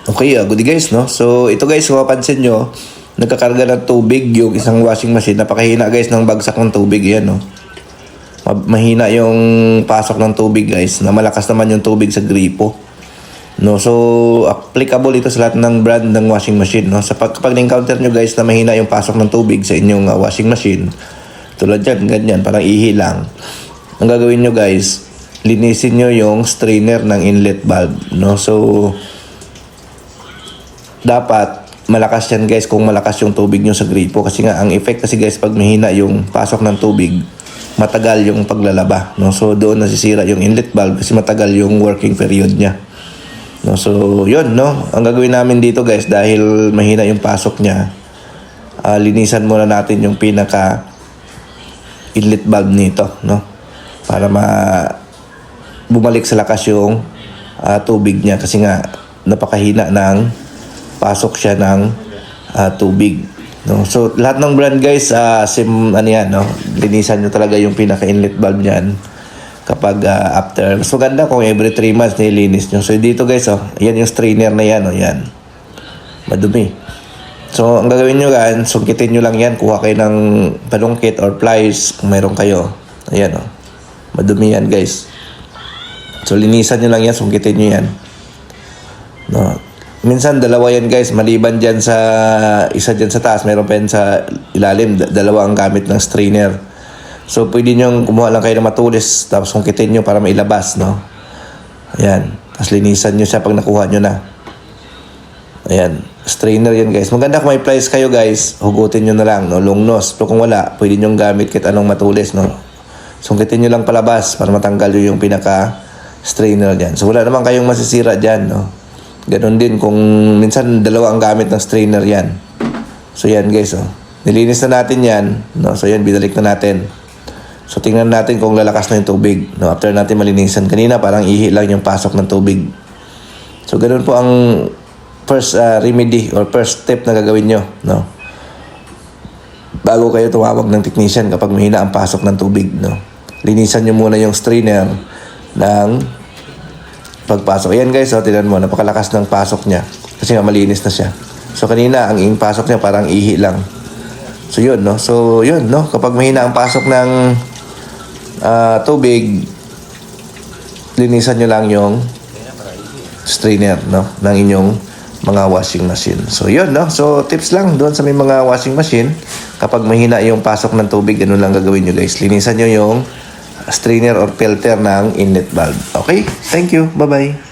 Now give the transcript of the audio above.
Okay, good guys, no? So, ito guys, kung mapansin nyo, nagkakarga ng tubig yung isang washing machine. Napakahina guys ng bagsak ng tubig. Yan, no? Mahina yung pasok ng tubig guys, na malakas naman yung tubig sa gripo. No, so applicable ito sa lahat ng brand ng washing machine, no? Sa kapag na-encounter nyo guys na mahina yung pasok ng tubig sa inyong washing machine, tulad yan, ganyan, parang ihi lang. Ang gagawin nyo guys, linisin nyo yung strainer ng inlet valve, no? So dapat malakas yan guys kung malakas yung tubig nyo sa gripo, kasi nga ang effect kasi guys pag mahina yung pasok ng tubig, matagal yung paglalaba, no? So doon nasisira yung inlet valve kasi matagal yung working period niya, no? So yun, no, ang gagawin namin dito guys, dahil mahina yung pasok niya, linisan muna natin yung pinaka inlet valve nito, no, para bumalik sa lakas yung tubig niya, kasi nga napakahina ng pasok siya ng tubig, no? So lahat ng brand guys, ano yan, no, linisan nyo talaga yung pinaka inlet valve niyan kapag after. Mas maganda kung every 3 months nilinis nyo. So dito guys, yan yung strainer na yan, yan madumi. So ang gagawin nyo yan, sungkitin nyo lang yan, kuha kayo ng panungkit or pliers kung meron kayo. Ayan, madumi yan guys. So linisan nyo lang yan, sungkitin nyo yan, no. Minsan dalawa yan guys, maliban dyan sa isa dyan sa taas, meron pa yan sa ilalim, dalawa ang gamit ng strainer. So pwede nyo kumuha lang kayo ng matulis, tapos sungkitin nyo para mailabas, no. Ayan, tapos linisan nyo siya pag nakuha nyo na. Ayan, strainer yan guys. Maganda kung may pliers kayo guys, hugutin nyo na lang, no, long nose. Pero kung wala, pwede nyo gamit kahit anong matulis, no. Sungkitin nyo lang palabas para matanggal yung pinaka strainer dyan. So wala naman kayong masisira dyan, no. Ganon din kung minsan dalawa ang gamit ng strainer yan. So yan guys, nilinis na natin yan, no? So yan, binalik na natin. So tingnan natin kung lalakas na yung tubig, no? After natin malinisan. Kanina parang ihi lang yung pasok ng tubig. So ganon po ang first remedy or first step na gagawin nyo, no, bago kayo tumawag ng technician kapag mahina ang pasok ng tubig, no. Linisan nyo muna yung strainer ng pagpasok. Ayan guys, tingnan mo, napakalakas ng pasok niya kasi nga malinis na siya. So kanina ang pasok niya parang ihi lang. So yun, no. So yun, no, kapag mahina ang pasok ng tubig, linisan nyo lang yung strainer, no, ng inyong mga washing machine. So yun, no. So tips lang doon sa may mga washing machine, kapag mahina yung pasok ng tubig, ganun lang gagawin nyo guys. Linisan nyo yung strainer or filter ng inlet valve. Okay? Thank you. Bye-bye.